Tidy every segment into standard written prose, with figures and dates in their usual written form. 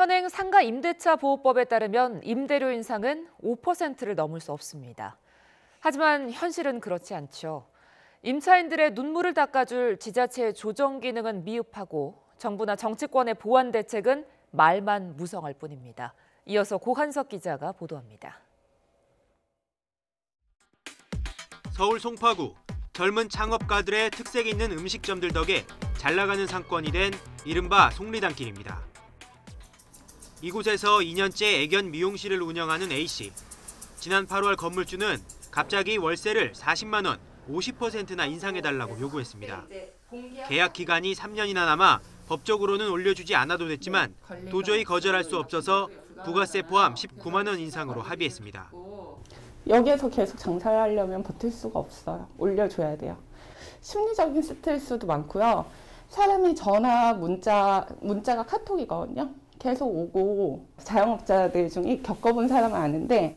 현행 상가 임대차 보호법에 따르면 임대료 인상은 5%를 넘을 수 없습니다. 하지만 현실은 그렇지 않죠. 임차인들의 눈물을 닦아줄 지자체의 조정 기능은 미흡하고 정부나 정치권의 보완 대책은 말만 무성할 뿐입니다. 이어서 고한석 기자가 보도합니다. 서울 송파구, 젊은 창업가들의 특색 있는 음식점들 덕에 잘 나가는 상권이 된 이른바 속리단길입니다. 이곳에서 2년째 애견 미용실을 운영하는 A씨. 지난 8월 건물주는 갑자기 월세를 40만 원, 50%나 인상해달라고 요구했습니다. 계약 기간이 3년이나 남아 법적으로는 올려주지 않아도 됐지만 도저히 거절할 수 없어서 부가세 포함 19만 원 인상으로 합의했습니다. 여기에서 계속 장사를 하려면 버틸 수가 없어요. 올려줘야 돼요. 심리적인 스트레스도 많고요. 사람이 전화, 문자가 카톡이거든요. 계속 오고 자영업자들 중에 겪어본 사람은 아는데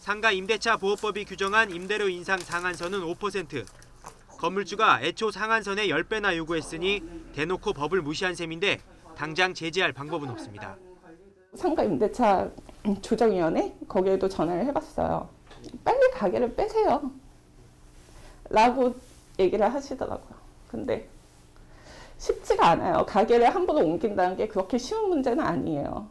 상가 임대차 보호법이 규정한 임대료 인상 상한선은 5%. 건물주가 애초 상한선의 10배나 요구했으니 대놓고 법을 무시한 셈인데 당장 제재할 방법은 없습니다. 상가 임대차 조정위원회 거기에도 전화를 해봤어요. 빨리 가게를 빼세요 라고 얘기를 하시더라고요. 근데 쉽지가 않아요. 가게를 함부로 옮긴다는 게 그렇게 쉬운 문제는 아니에요.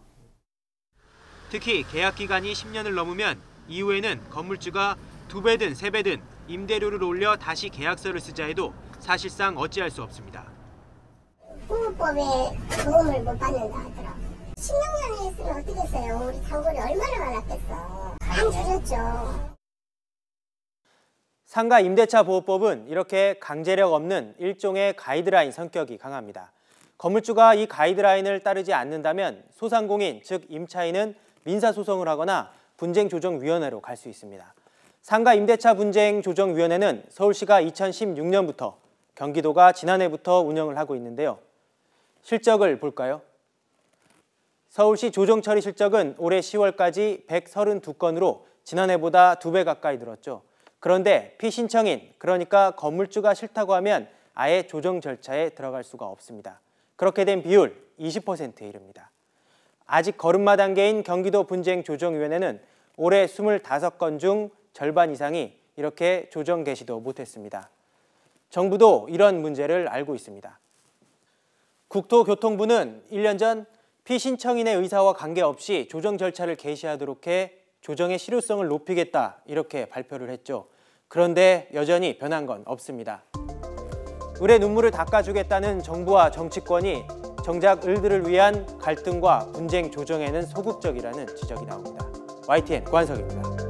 특히 계약 기간이 10년을 넘으면 이후에는 건물주가 2배든 3배든 임대료를 올려 다시 계약서를 쓰자 해도 사실상 어찌할 수 없습니다. 보호법에 도움을 못 받는다 하더라고요. 16년을 했으면 어떻게 했어요? 우리 단골이 얼마나 많았겠어. 안 줄였죠. 상가 임대차 보호법은 이렇게 강제력 없는 일종의 가이드라인 성격이 강합니다. 건물주가 이 가이드라인을 따르지 않는다면 소상공인, 즉 임차인은 민사소송을 하거나 분쟁조정위원회로 갈 수 있습니다. 상가 임대차 분쟁조정위원회는 서울시가 2016년부터, 경기도가 지난해부터 운영을 하고 있는데요. 실적을 볼까요? 서울시 조정처리 실적은 올해 10월까지 132건으로 지난해보다 2배 가까이 늘었죠. 그런데 피신청인, 그러니까 건물주가 싫다고 하면 아예 조정 절차에 들어갈 수가 없습니다. 그렇게 된 비율 20%에 이릅니다. 아직 걸음마 단계인 경기도 분쟁조정위원회는 올해 25건 중 절반 이상이 이렇게 조정 개시도 못했습니다. 정부도 이런 문제를 알고 있습니다. 국토교통부는 1년 전 피신청인의 의사와 관계없이 조정 절차를 개시하도록 해 조정의 실효성을 높이겠다 이렇게 발표를 했죠. 그런데 여전히 변한 건 없습니다. 을의 눈물을 닦아주겠다는 정부와 정치권이 정작 을들을 위한 갈등과 분쟁 조정에는 소극적이라는 지적이 나옵니다. YTN 고한석입니다.